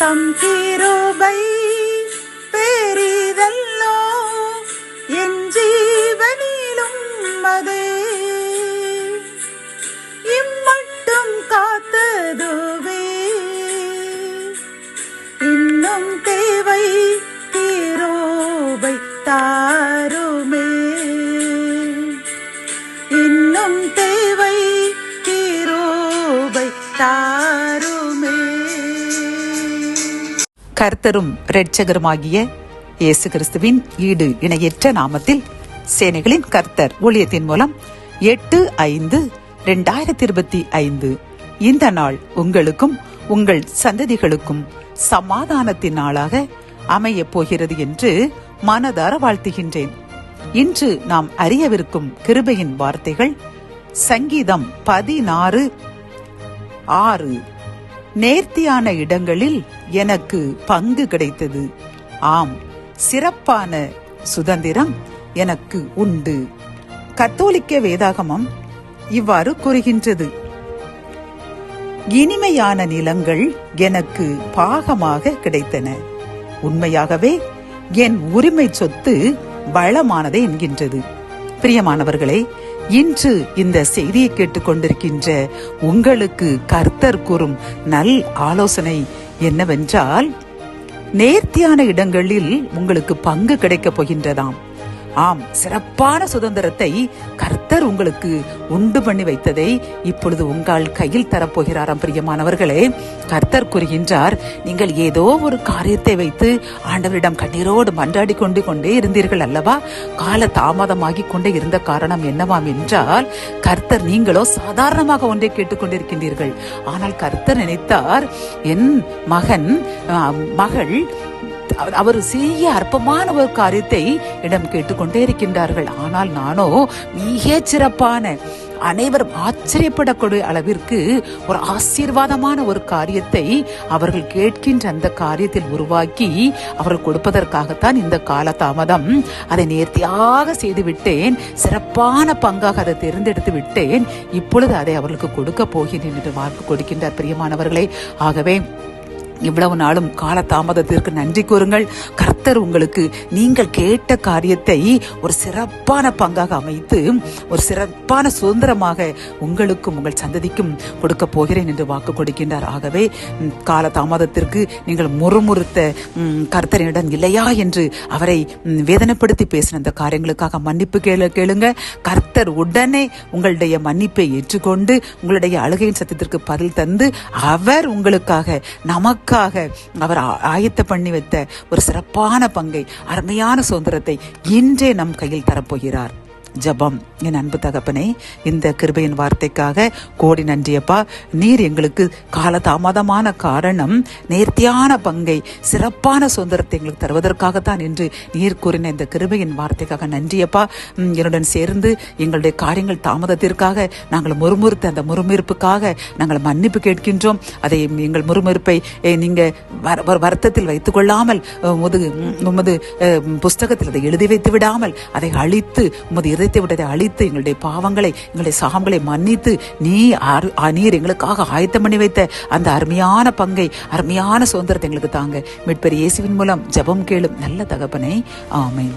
தம் கிருபை பெரிதல்லோ என் ஜீவனிலும் அதே இம்மட்டும் காத்ததுவே இன்னும் தேவை கிருபை தாருமே இன்னும் தேவை கிருபை தாருமே. கர்த்தரும் இரட்சகருமாகிய இயேசு கிறிஸ்துவின் ஈடு இணையற்ற நாமத்தில் சேனைகளின் கர்த்தர் ஊழியத்தின் மூலம் 8/5/2025 இந்த நாள் உங்களுக்கும் உங்கள் சந்ததிகளுக்கும் சமாதானத்தின் நாளாக அமையப் போகிறது என்று மனதார வாழ்த்துகின்றேன். இன்று நாம் அறியவிருக்கும் கிருபையின் வார்த்தைகள் சங்கீதம் 16:6. நேர்த்தியான இடங்களில் எனக்கு பங்கு கிடைத்தது. ஆம், சிறப்பான சுதந்திரம் எனக்கு உண்டு. கத்தோலிக்க வேதாகமம் இவ்வாறு கூறுகின்றது. இனிமையான நிலங்கள் எனக்கு பாகமாக கிடைத்தன. உண்மையாகவே என் உரிமை சொத்து வளமானதை என்கின்றது. பிரியமானவர்களே, இன்று இந்த செய்தியை கேட்டுக்கொண்டிருக்கின்ற உங்களுக்கு கர்த்தர் கூறும் நல் ஆலோசனை என்னவென்றால், நேர்த்தியான இடங்களில் உங்களுக்கு பங்கு கிடைக்கப் போகின்றதாம். ஆம், சிறப்பான சுதந்திரத்தை கர்த்தர் உங்களுக்கு உண்டு பண்ணி வைத்ததை இப்பொழுது உங்கள் கையில் தரப்போகிறாராம். பிரியமானவர்களே, கர்த்தர் கூறுகின்றார், நீங்கள் ஏதோ ஒரு காரியத்தை வைத்து ஆண்டவரிடம் கண்ணீரோடு மன்றாடி கொண்டே இருந்தீர்கள் அல்லவா? கால தாமதமாகி கொண்டே இருந்த காரணம் என்னவாம் என்றால், கர்த்தர் நீங்களோ சாதாரணமாக ஒன்றை கேட்டுக்கொண்டிருக்கின்றீர்கள். ஆனால் கர்த்தர் நினைத்தார், என் மகள் அவர் செய்ய அற்பமான ஒரு காரியத்தை இடம் கேட்டுக்கொண்டே இருக்கின்றார்கள். ஆனால் நானோ மிக சிறப்பான, அனைவரும் ஆச்சரியப்படக்கூடிய அளவிற்கு ஒரு ஆசீர்வாதமான ஒரு காரியத்தை அவர்கள் கேட்கின்ற அந்த காரியத்தில் உருவாக்கி அவர்கள் கொடுப்பதற்காகத்தான் இந்த கால தாமதம். அதை நேர்த்தியாக செய்து விட்டேன், சிறப்பான பங்காக அதை தேர்ந்தெடுத்து விட்டேன். இப்பொழுது அதை அவர்களுக்கு கொடுக்க போகிறேன் என்று வாக்கு கொடுக்கின்றார். பிரியமானவர்களே, ஆகவே இவ்வளவு நாளும் கால தாமதத்திற்கு நன்றி கூறுங்கள். கர்த்தர் உங்களுக்கு நீங்கள் கேட்ட காரியத்தை ஒரு சிறப்பான பங்காக அமைத்து ஒரு சிறப்பான சுதந்திரமாக உங்களுக்கும் உங்கள் சந்ததிக்கும் கொடுக்க போகிறேன் என்று வாக்கு கொடுக்கின்றார். ஆகவே கால தாமதத்திற்கு நீங்கள் முறுமுறுத்த கர்த்தரிடம் இல்லையா என்று அவரை வேதனைப்படுத்தி பேசின அந்த காரியங்களுக்காக மன்னிப்பு கேளுங்க. கர்த்தர் உடனே உங்களுடைய மன்னிப்பை ஏற்றுக்கொண்டு உங்களுடைய அழுகையின் சத்தத்திற்கு பதில் தந்து அவர் உங்களுக்காக நமக்கு அவர் ஆயத்த பண்ணி வைத்த ஒரு சிறப்பான பங்கை, அருமையான சுதந்திரத்தை இன்றே நம் கையில் தரப்போகிறார். ஜெபம். என் அன்பு தகப்பனே, இந்த கிருபையின் வார்த்தைக்காக கோடி நன்றியப்பா. நீர் எங்களுக்கு கால தாமதமான காரணம் நேர்த்தியான பங்கை, சிறப்பான சுதந்திரத்தை எங்களுக்கு தருவதற்காகத்தான் என்று நீர் கூறின இந்த கிருபையின் வார்த்தைக்காக நன்றியப்பா. என்னுடன் சேர்ந்து எங்களுடைய காரியங்கள் தாமதத்திற்காக நாங்கள் முறுமுறுத்த அந்த முறுமுறுப்புக்காக நாங்கள் மன்னிப்பு கேட்கின்றோம். அதை எங்கள் முறுமுறுப்பை நீங்க வருத்தத்தில் வைத்துக் கொள்ளாமல் உமது புஸ்தகத்தில் அதை எழுதி வைத்து விடாமல் அதை அழித்து உமது இதயத்தை விட்டதை அழித்து எங்களுடைய பாவங்களை, எங்களுடைய சாகங்களை மன்னித்து நீர் எங்களுக்காக ஆயத்தம் பண்ணி வைத்த அந்த அருமையான பங்கை, அருமையான சுதந்திரத்தை எங்களுக்கு தாங்க. மீட்பர் இயேசுவின் மூலம் ஜெபம் கேளும் நல்ல தகப்பனே. ஆமென்.